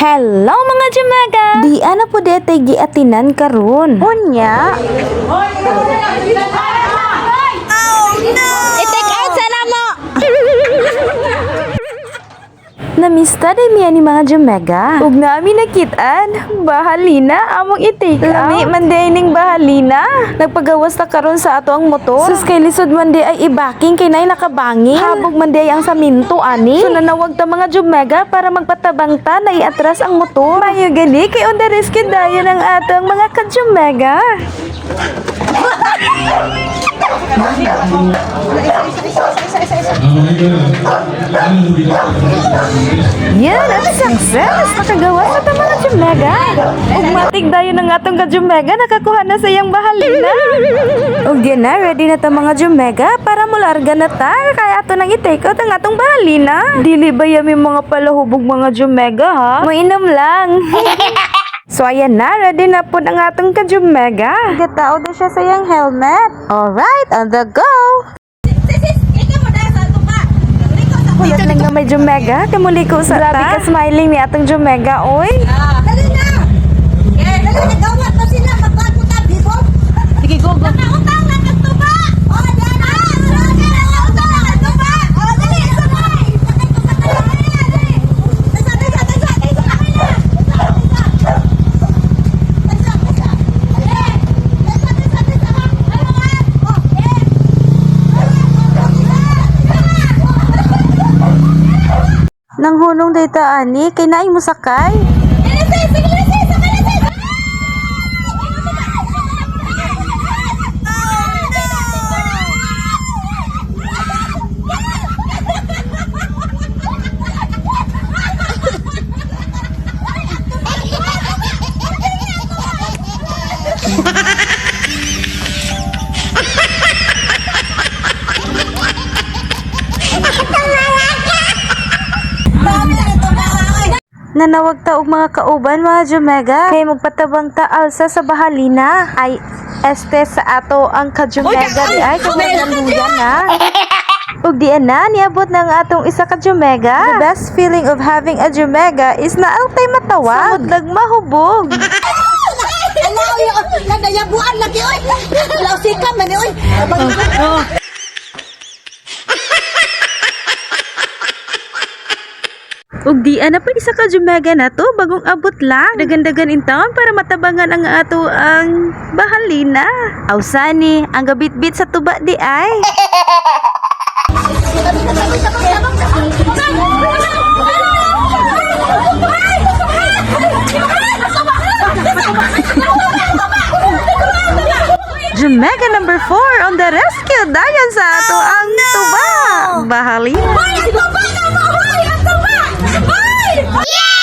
Hello mga Jamaga! Di ana po dete giatinan karon. Unya. I-take out sana mo! Namista din niya ni mga Jamaga. Ug nami nakitaan, bahalina among i-take out. Lami man day ning bahalina. Nagpagawas ta karon sa ato ang motor. Sus kay lisod man day ay ibaking kay nay nakabangin. Habog man day ang saminto ani. So nanawag ta mga Jamaga para magpatabang ta na iatras ang motor. Mayo gali kay on the risk dayon ang atong mga ka-Jamaga. Yan, at success! Nakagawa sa ta mga Jamaga. Ug matig dayon ang atong ka-Jamaga, nakakuha na sa iyang bahalina. Ug di na, ready na ta mga Jamaga para mularga na ta. Kaya ato nang i-take out ang atong bahalina. Dili ba yami mga palahubog mga Jamaga ha? Mainom lang. So ayan na, ready na po ang atong ka-Jamaga. Gatao na siya sa iyang helmet. Alright, on the go! Kulat lang nga may Jamaga, kamuliko sa ta. Grabe ka smiling ni atong Jamaga, oy. Dali na! Dali na, gawat na sila, magbago ta, bibog! Sige, go, go! Nakautang na kagtuba! O, dyan na! Nakautang na kagtuba! O, dali, sabay! Sakay ko sa kanya! Dali! Nang hunong data ani, kay naay mo sakay. Nanawag ta og mga kauban mga Jamaga kay magpatabang ta alsa sa bahalina ay este sa ato ang ka-Jamaga di ay kung nanduyan na. Ug di na niabot na ang atong isa ka Jamaga. The best feeling of having a Jamaga is na altay matawag. Samot lag mahubog. Alaw yun! Nagayabuan lagi, oy! Alaw sika man, oy! Ug di na pa isa ka Jamaga na to bagong abot lang. Dagan-dagan in town para matabangan ang ato ang bahalina. Awsani, ang gabit-bit sa tuba di ay. Jamaga number 4 on the rescue dayon sa ato ang tuba. Bahalina. Hoy! Ang tuba na mo! Hoy! Ang tuba! Hoy!